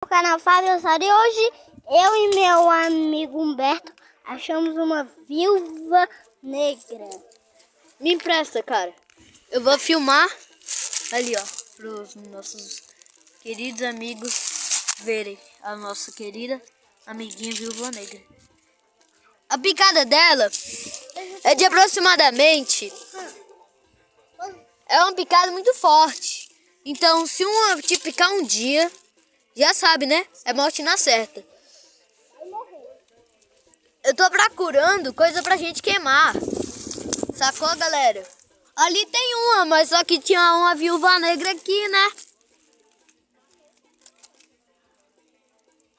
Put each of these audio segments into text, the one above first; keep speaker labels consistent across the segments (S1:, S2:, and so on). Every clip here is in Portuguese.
S1: canal Fábio Sari. Hoje eu e meu amigo Humberto achamos uma viúva negra.
S2: Me empresta, cara. Eu vou filmar ali, ó, para os nossos queridos amigos verem a nossa querida amiguinha viúva negra. A picada dela é de aproximadamente... É uma picada muito forte. Então, se uma te picar um dia, já sabe, né? É morte na certa. Eu tô procurando coisa pra gente queimar. Sacou, galera? Ali tem uma, mas só que tinha uma viúva negra aqui, né?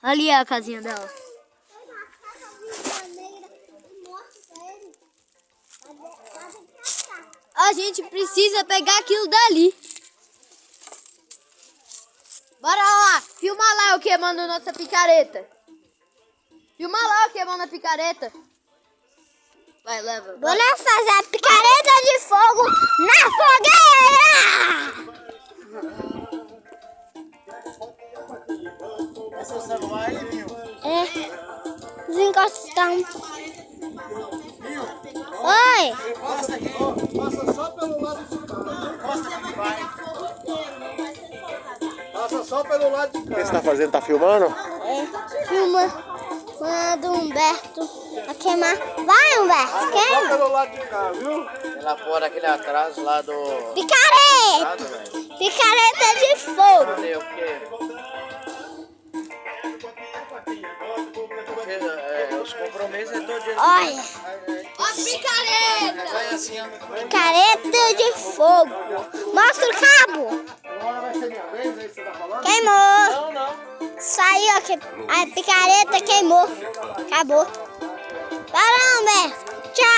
S2: Ali é a casinha dela. A gente precisa pegar aquilo dali. Bora lá, filma lá eu queimando nossa picareta. Filma lá eu queimando a picareta. Vai, leva. Vai.
S1: Bora fazer a picareta de fogo na fogueira!
S3: É seu celular aí, viu?
S1: É, desencostamos. Oi!
S3: Passa aqui. Passa só pelo lado de cá. Passa aqui, vai. Passa só pelo lado de cá. O que você tá fazendo? Tá filmando?
S1: É, filmando Humberto a queimar. Vai, Humberto,
S3: Só
S1: queima!
S3: pelo lado de cá, viu?
S4: Lá fora, aquele atrás lá do...
S1: Picareta!
S4: velho.
S1: Picareta de fogo!
S4: Cadê o quê? Os compromissos é todo dia.
S1: Olha,
S2: A picareta!
S4: Vai assim, ó.
S1: picareta de fogo! Mostra o cabo!
S3: Agora vai ser minha vez, aí você tá falando?
S1: Queimou!
S3: Não, não.
S1: Saiu aqui, a picareta queimou. Acabou. Para, Humberto! Tchau!